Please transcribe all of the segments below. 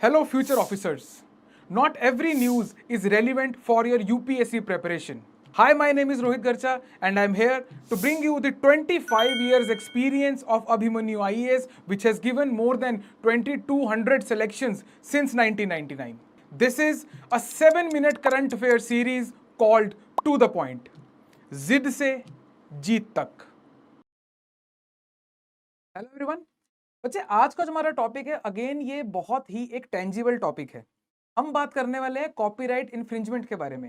Hello, future officers. Not every news is relevant for your UPSC preparation. Hi, my name is Rohit Garcha, and I'm here to bring you the 25 years experience of Abhimanyu IAS, which has given more than 2200 selections since 1999. This is a 7-minute current affair series called To the Point. जिद से जीत तक. Hello everyone. बच्चे, आज का जो हमारा topic है, again ये बहुत ही एक टेंजिबल टॉपिक है. हम बात करने वाले हैं कॉपीराइट इन्फ्रिंजमेंट के बारे में.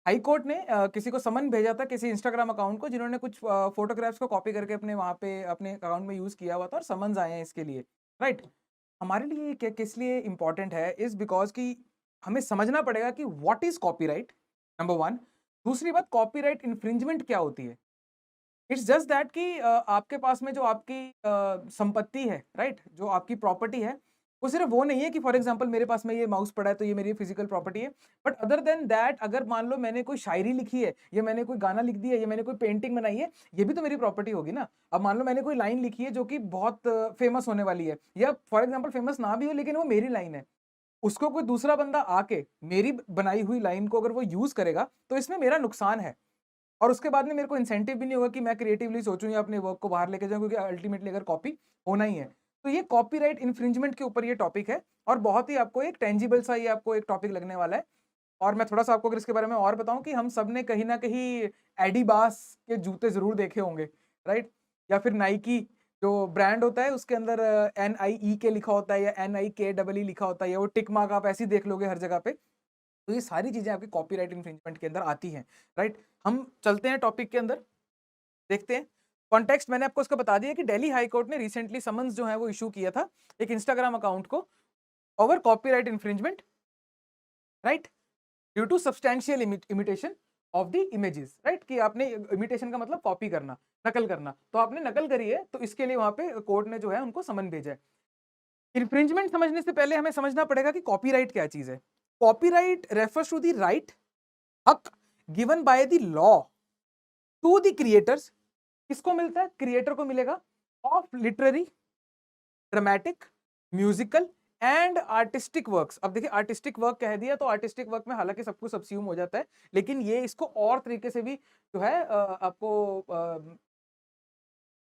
हाई कोर्ट ने किसी को समन भेजा था, किसी इंस्टाग्राम अकाउंट को, जिन्होंने कुछ फोटोग्राफ्स को कॉपी करके अपने वहां पे अपने अकाउंट में यूज किया हुआ था, और समन्स आए हैं इसके लिए. राइट. हमारे लिए किस लिए इंपॉर्टेंट है, इज बिकॉज कि हमें समझना पड़ेगा कि what is copyright, number one. दूसरी बात, कॉपीराइट इन्फ्रिंजमेंट क्या होती है. इट्स जस्ट दैट कि आपके पास में जो आपकी संपत्ति है, राइट, जो आपकी प्रॉपर्टी है, वो सिर्फ वो नहीं है कि फॉर एग्जांपल मेरे पास में ये माउस पड़ा है तो ये मेरी फिजिकल प्रॉपर्टी है. बट अदर देन दैट, अगर मान लो मैंने कोई शायरी लिखी है, या मैंने कोई गाना लिख दिया है, या मैंने कोई पेंटिंग बनाई है, ये भी तो मेरी प्रॉपर्टी होगी ना. अब मान लो मैंने कोई लाइन लिखी है जो कि बहुत फेमस होने वाली है, या फॉर एग्जाम्पल फेमस ना भी हो लेकिन वो मेरी लाइन है, उसको कोई दूसरा बंदा आके मेरी बनाई हुई लाइन को अगर वो यूज करेगा तो इसमें मेरा नुकसान है. और उसके बाद में मेरे को इंसेंटिव भी नहीं होगा कि मैं क्रिएटिवली सोचूं या अपने वर्क को बाहर लेके जाऊं, क्योंकि अल्टीमेटली अगर कॉपी होना ही है. तो ये कॉपीराइट इन्फ्रिंजमेंट के ऊपर ये टॉपिक है, और बहुत ही आपको एक टेंजिबल सा ये आपको एक टॉपिक लगने वाला है. और मैं थोड़ा सा आपको अगर इसके बारे में और बताऊं कि हम सब ने कहीं ना कहीं एडिबास के जूते जरूर देखे होंगे, राइट, या फिर नाइकी जो ब्रांड होता है उसके अंदर NIE के लिखा होता है, या NIKEE लिखा होता है, या वो टिक मार्क आप ऐसे ही देख लोगे हर जगह पे. तो ये सारी चीजें आपकी कॉपीराइट इन्फ्रिंजमेंट के अंदर आती हैं. राइट. हम चलते हैं टॉपिक के अंदर, देखते हैं. कॉन्टेक्स्ट मैंने आपको इसका बता दिया कि दिल्ली हाई कोर्ट ने रिसेंटली समन्स जो है वो इशू किया था एक इंस्टाग्राम अकाउंट को over copyright infringement, right, due to substantial imitation of the images. Right, कि आपने इमिटेशन का मतलब कॉपी करना, नकल करना, तो आपने नकल करी है, तो इसके लिए वहां पे कोर्ट ने जो है उनको समन भेजा है. इन्फ्रिंजमेंट समझने से पहले हमें समझना पड़ेगा कि कॉपीराइट क्या चीज है. Copyright refers to the right, हक given by the law to the creators. किसको मिलता है? क्रिएटर को मिलेगा. Of literary, dramatic, musical and artistic works. अब देखिए, आर्टिस्टिक वर्क कह दिया तो आर्टिस्टिक वर्क में हालांकि सब कुछ सबस्यूम हो जाता है, लेकिन ये इसको और तरीके से भी जो है आपको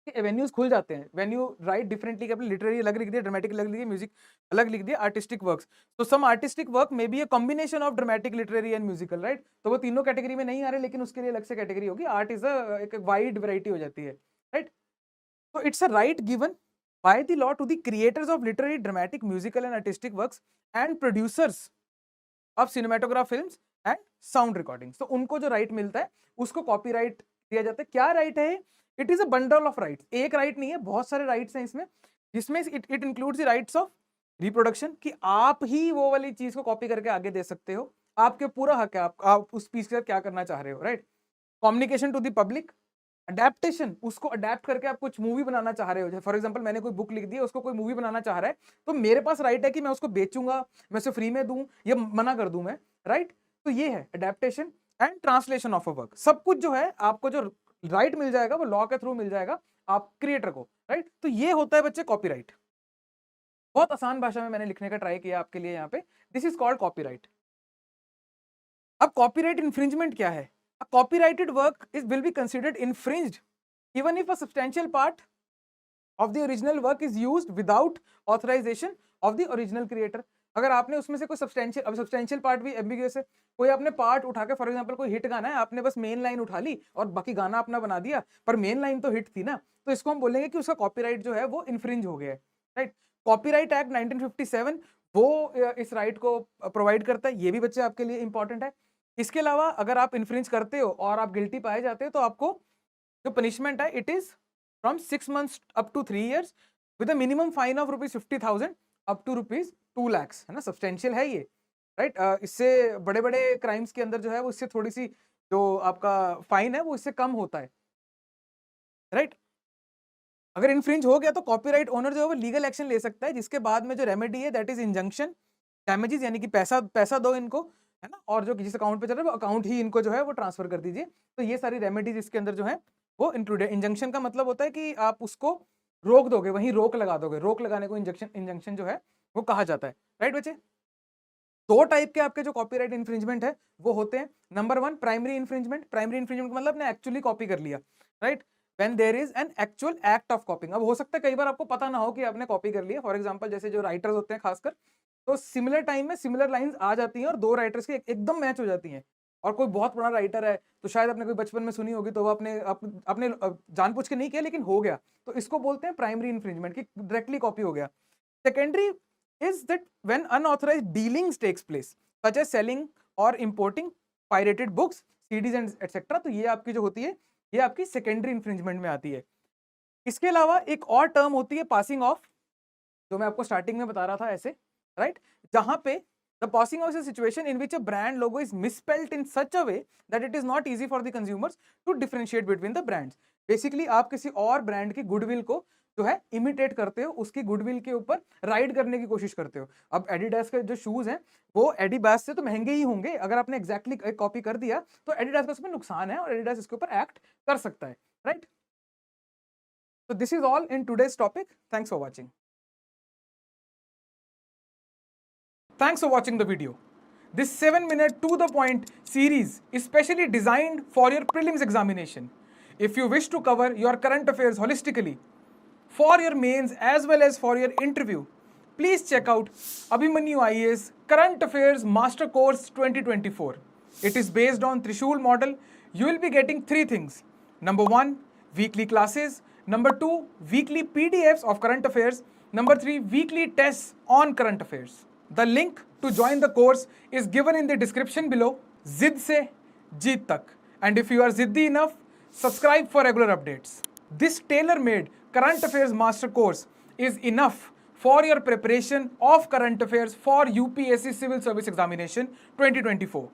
एवेन्यूज खुल जाते हैं. व्हेन यू राइट डिफरेंटली, अपने लिटरेरी अलग लिख दिया, ड्रामेटिक अलग लिख दिया, म्यूजिक अलग लिख दिया, आर्टिस्टिक वर्क्स. तो some artistic work may be a combination of dramatic, literary and musical. Right. तो वो तीनों कैटेगरी में नहीं आ रहे, लेकिन उसके लिए अलग से कैटेगरी होगी. आर्ट इज एक वाइड वैरायटी हो जाती है. राइट. तो it's a right given by the law to the creators of literary, dramatic, musical and artistic works and producers of cinematograph films and sound recordings. तो उनको जो right मिलता है उसको कॉपीराइट दिया जाता है. क्या राइट है? It is a bundle of rights. एक राइट नहीं है, बहुत सारे राइट्स हैं इसमें, जिसमें it includes the rights of reproduction, कि आप ही वो वाली चीज को कॉपी करके आगे दे सकते हो, आपके पूरा हक है, आप उस पीस के साथ क्या करना चाह रहे हो. Right. Communication to the public, adaptation, उसको अडेप्ट करके आप कुछ मूवी बनाना चाह रहे हो. फॉर एग्जांपल मैंने कोई बुक लिख दी है, उसको कोई मूवी बनाना चाह रहा है, तो मेरे पास राइट है कि मैं उसको बेचूंगा, मैं उसे फ्री में दूं या मना कर दूं मैं. राइट. तो ये है adaptation and translation of a work. सब कुछ जो है आपको जो राइट मिल जाएगा वो लॉ के थ्रू मिल जाएगा आप क्रिएटर को. राइट. तो ये होता है बच्चे कॉपीराइट. बहुत आसान भाषा में मैंने लिखने का ट्राई किया आपके लिए यहाँ पे. This is called copyright. अब कॉपीराइट इन्फ्रिंजमेंट क्या है? A copyrighted work will be considered infringed even if a substantial part of the original work is used without authorization of the original creator. अगर आपने उसमें से कोई सब्सटेंशियल पार्ट भी ambiguous है, कोई आपने पार्ट उठा के, फॉर एग्जांपल कोई हिट गाना है, आपने बस मेन लाइन उठा ली और बाकी गाना अपना बना दिया, पर मेन लाइन तो हिट थी ना, तो इसको हम बोलेंगे कि उसका कॉपीराइट जो है वो इन्फ्रिंज हो गया है. राइट. कॉपीराइट एक्ट 1957 वो इस राइट को प्रोवाइड करता है. ये भी बच्चे आपके लिए इंपॉर्टेंट है. इसके अलावा अगर आप इन्फ्रिंज करते हो और आप गिल्टी पाए जाते हो, तो आपको जो पनिशमेंट है it is from 6 months up to 3 years with a minimum fine of ₹50,000 up to ₹2 lakh. है ना, सब्सटेंशियल है ये. राइट. इससे बड़े बड़े क्राइम्स के अंदर जो है वो इससे थोड़ी सी जो आपका फाइन है वो इससे कम होता है. राइट. अगर इन्फ्रिंज हो गया तो कॉपीराइट ओनर जो है वो लीगल एक्शन ले सकता है, जिसके बाद में जो रेमेडी है दैट इज इंजंक्शन डैमेजेस, यानी कि पैसा दो इनको, है ना, और जो जिस अकाउंट पे चल रहा है वो अकाउंट ही इनको जो है वो ट्रांसफर कर दीजिए. तो ये सारी रेमेडीज इसके अंदर जो है वो इंक्लूडेड. इंजंक्शन का मतलब होता है कि आप उसको रोक दोगे, वहीं रोक लगा दोगे. रोक लगाने को इंजंक्शन जो है वो कहा जाता है. राइट बच्चे? दो टाइप के आपके जो कॉपीराइट इन्फ्रिंजमेंट है वो होते हैं। Number one, primary infringement. Primary infringement मतलब आपने एक्चुअली कॉपी कर लिया, right? When there is an actual act of copying. अब हो सकता है कई बार आपको पता ना हो कि आपने कॉपी कर लिया। फॉर एग्जांपल जैसे जो राइटर्स होते हैं खासकर, तो सिमिलर टाइम में सिमिलर लाइंस आ जाती हैं और दो राइटर्स की एकदम मैच हो जाती हैं। और कोई बहुत पुराना राइटर है तो शायद आपने कोई बचपन में सुनी होगी, तो वो अपने जानबूझ के नहीं किया लेकिन हो गया, तो इसको बोलते हैं प्राइमरी इन्फ्रिंजमेंट की डायरेक्टली कॉपी हो गया। Secondary is that when unauthorized dealings takes place such as selling or importing pirated books, CDs and etc. तो ये आपकी जो होती है ये आपकी सेकेंडरी इन्फ्रिंजमेंट में आती है। इसके अलावा एक और टर्म होती है पासिंग ऑफ, जो मैं आपको स्टार्टिंग में बता रहा था ऐसे, राइट? जहां पे the passing off is a situation in which a brand logo is misspelled in such a way that it is not easy for the consumers to differentiate between the brands. Basically आप किसी और brand की goodwill को जो है imitate करते हो, उसकी गुडविल के ऊपर राइड करने की कोशिश करते हो। अब एडिडास के जो शूज हैं वो एडिबास से तो महंगे ही होंगे, अगर आपने एग्जैक्टली कॉपी कर दिया तो एडिडास का उसमें नुकसान है और एडिडास इसके ऊपर एक्ट कर सकता है, राइट? तो this is all in today's topic. Thanks for watching. Thanks for watching the video. This 7-minute to the point series is specially designed for your prelims examination. If you wish to cover your current affairs holistically for your mains as well as for your interview, please check out Abhimanyu IAS Current Affairs Master Course 2024. It is based on Trishul model. You will be getting 3 things. Number 1, weekly classes. Number 2, weekly PDFs of current affairs. Number 3, weekly tests on current affairs. The link to join the course is given in the description below. Zid se jeet tak. And if you are ziddi enough, subscribe for regular updates. This tailor-made current affairs master course is enough for your preparation of current affairs for UPSC Civil Service Examination 2024.